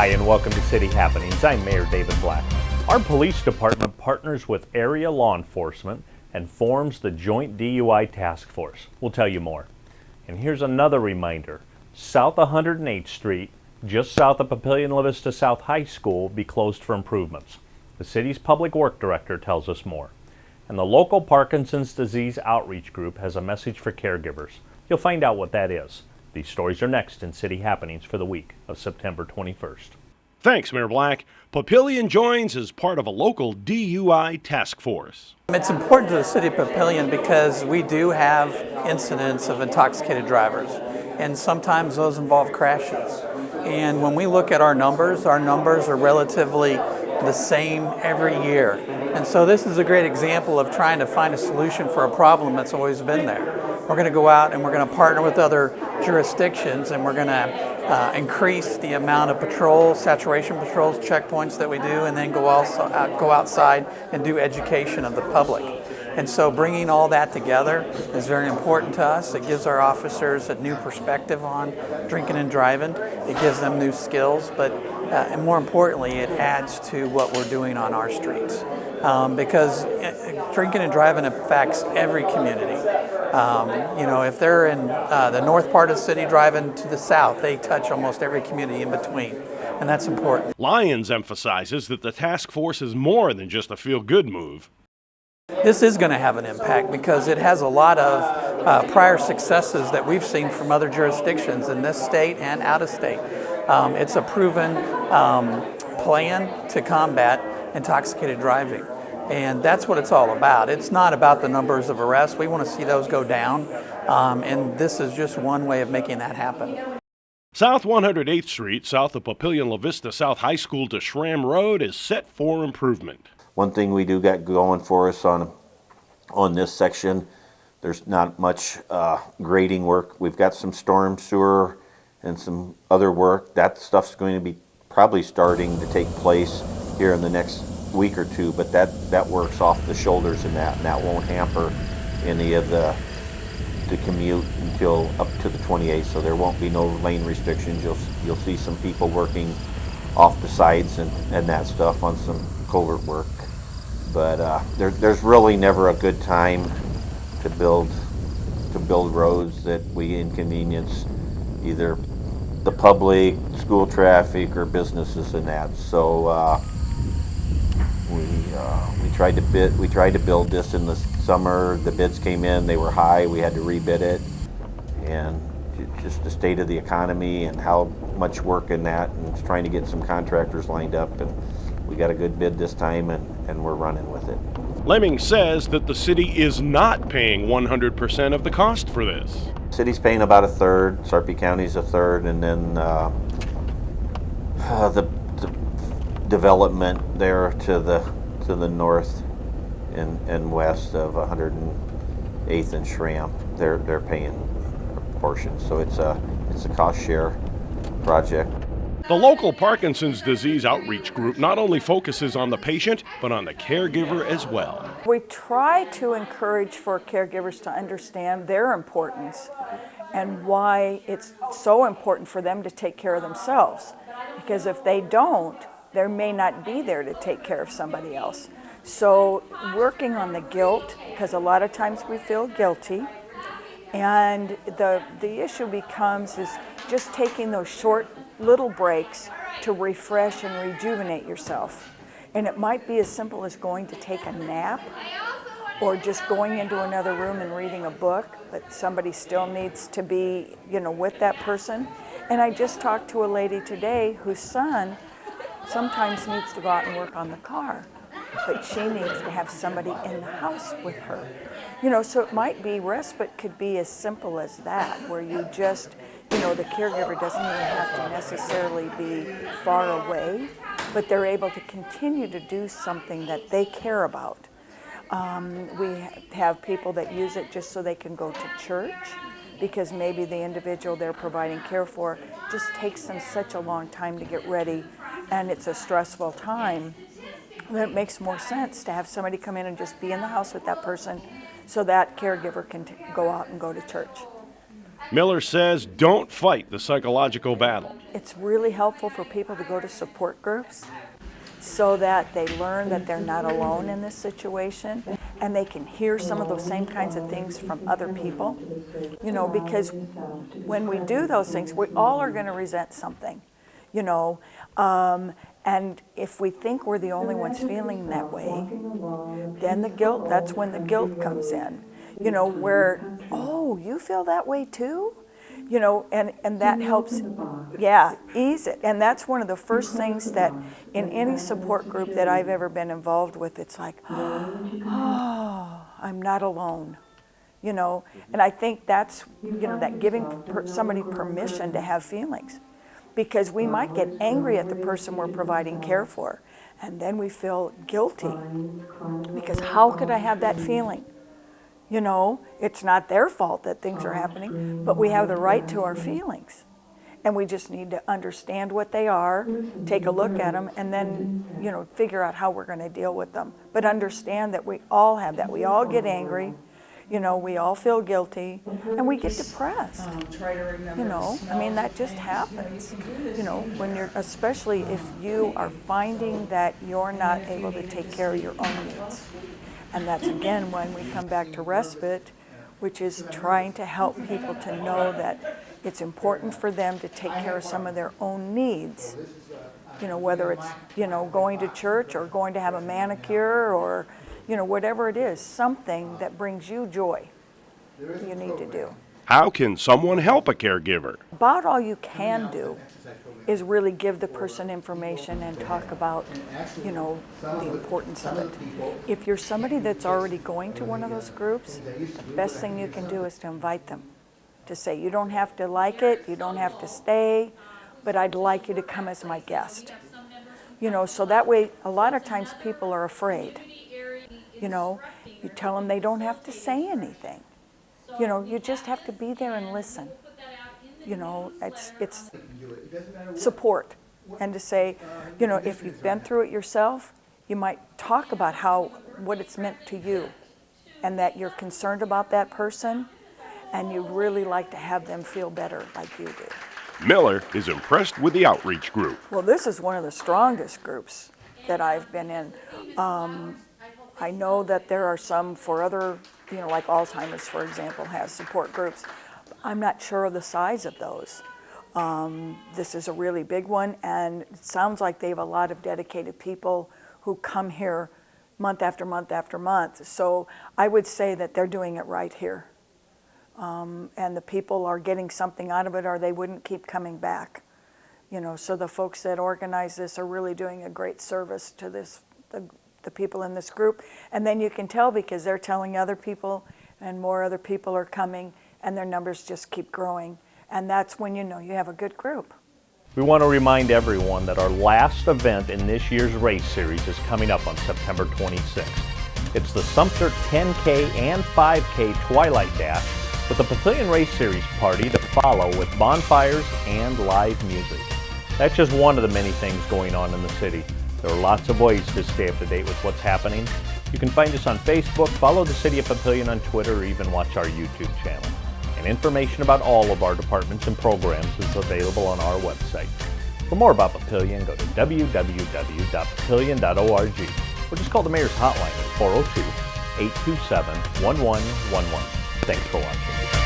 Hi, and welcome to City Happenings. I'm Mayor David Black. Our police department partners with area law enforcement and forms the joint DUI Task Force. We'll tell you more. And here's another reminder. South 108th Street, just south of Papillion La Vista South High School, will be closed for improvements. The city's public work director tells us more. And the local Parkinson's disease outreach group has a message for caregivers. You'll find out what that is. These stories are next in City Happenings for the week of September 21st. Thanks, Mayor Black. Papillion joins as part of a local DUI task force. It's important to the city of Papillion because we do have incidents of intoxicated drivers, and sometimes those involve crashes. And when we look at our numbers are relatively the same every year. And so this is a great example of trying to find a solution for a problem that's always been there. We're going to go out and we're going to partner with other jurisdictions, and we're going to increase the amount of patrols, saturation patrols, checkpoints that we do, and then go outside and do education of the public. And so bringing all that together is very important to us. It gives our officers a new perspective on drinking and driving. It gives them new skills, but and more importantly, it adds to what we're doing on our streets. Because drinking and driving affects every community. If they're in the north part of the city driving to the south, they touch almost every community in between, and that's important. Lyons emphasizes that the task force is more than just a feel-good move. This is going to have an impact because it has a lot of prior successes that we've seen from other jurisdictions in this state and out of state. It's a proven plan to combat intoxicated driving. And that's what it's all about. It's not about the numbers of arrests. We want to see those go down. And this is just one way of making that happen. South 108th Street, south of Papillion La Vista South High School to Schramm Road, is set for improvement. One thing we do got going for us on this section, there's not much grading work. We've got some storm sewer and some other work. That stuff's going to be probably starting to take place here in the next week or two, but that works off the shoulders and that won't hamper any of the commute until up to the 28th, so there won't be no lane restrictions. You'll see some people working off the sides and that stuff on some culvert work, but there's really never a good time to build roads that we inconvenience either the public, school traffic, or businesses and that. So we tried to build this in the summer. The bids came in, they were high, we had to rebid it, and just the state of the economy and how much work in that, and trying to get some contractors lined up, and we got a good bid this time, and we're running with it. Lemming says that the city is not paying 100% of the cost for this. City's paying about a third, Sarpy County's a third, and then the development there to the north and west of 108th and Schramm, they're paying a portion. So it's a cost share project. The local Parkinson's disease outreach group not only focuses on the patient, but on the caregiver as well. We try to encourage for caregivers to understand their importance and why it's so important for them to take care of themselves. Because if they don't, they may not be there to take care of somebody else. So working on the guilt, because a lot of times we feel guilty, and the issue becomes is just taking those short little breaks to refresh and rejuvenate yourself. And it might be as simple as going to take a nap or just going into another room and reading a book, but somebody still needs to be, with that person. And I just talked to a lady today whose son sometimes needs to go out and work on the car, but she needs to have somebody in the house with her. So it might be respite could be as simple as that, where you just, the caregiver doesn't even have to necessarily be far away, but they're able to continue to do something that they care about. We have people that use it just so they can go to church, because maybe the individual they're providing care for just takes them such a long time to get ready, and it's a stressful time. That it makes more sense to have somebody come in and just be in the house with that person so that caregiver can go out and go to church. Miller says don't fight the psychological battle. It's really helpful for people to go to support groups so that they learn that they're not alone in this situation, and they can hear some of those same kinds of things from other people. You know, because when we do those things, we all are going to resent something, you know. And if we think we're the only ones feeling that way, then the guilt, that's when the guilt comes in. You know, where, oh, you feel that way too? You know, and that helps, yeah, ease it. And that's one of the first things that in any support group that I've ever been involved with, it's like, oh, I'm not alone. You know, and I think that's, you know, that giving somebody permission to have feelings. Because we might get angry at the person we're providing care for, and then we feel guilty. Because how could I have that feeling? You know, it's not their fault that things are happening, but we have the right to our feelings. And we just need to understand what they are, take a look at them, and then, you know, figure out how we're going to deal with them. But understand that we all have that. We all get angry. You know, we all feel guilty, and we get depressed. You know, I mean, that just happens. You know, when you're, especially if you are finding that you're not able to take care of your own needs. And that's, again, when we come back to respite, which is trying to help people to know that it's important for them to take care of some of their own needs. You know, whether it's, you know, going to church or going to have a manicure or, you know, whatever it is, something that brings you joy, you need to do. How can someone help a caregiver? About all you can do is really give the person information and talk about, you know, the importance of it. If you're somebody that's already going to one of those groups, the best thing you can do is to invite them. To say, you don't have to like it, you don't have to stay, but I'd like you to come as my guest. You know, so that way, a lot of times people are afraid. You know, you tell them they don't have to say anything. You know, you just have to be there and listen. You know, it's support. And to say, you know, if you've been through it yourself, you might talk about what it's meant to you, and that you're concerned about that person, and you'd really like to have them feel better like you do. Miller is impressed with the outreach group. Well, this is one of the strongest groups that I've been in. I know that there are some for other, you know, like Alzheimer's, for example, has support groups. I'm not sure of the size of those. This is a really big one, and it sounds like they have a lot of dedicated people who come here month after month after month. So I would say that they're doing it right here. And the people are getting something out of it, or they wouldn't keep coming back. You know, so the folks that organize this are really doing a great service to the people in this group. And then you can tell because they're telling other people, and more other people are coming, and their numbers just keep growing. And that's when you know you have a good group. We want to remind everyone that our last event in this year's race series is coming up on September 26th. It's the Sumter 10K and 5K Twilight Dash, with the Papillion Race Series party to follow with bonfires and live music. That's just one of the many things going on in the city. There are lots of ways to stay up to date with what's happening. You can find us on Facebook, follow the City of Papillion on Twitter, or even watch our YouTube channel. And information about all of our departments and programs is available on our website. For more about Papillion, go to www.papillion.org or just call the Mayor's Hotline at 402-827-1111. Thanks for watching.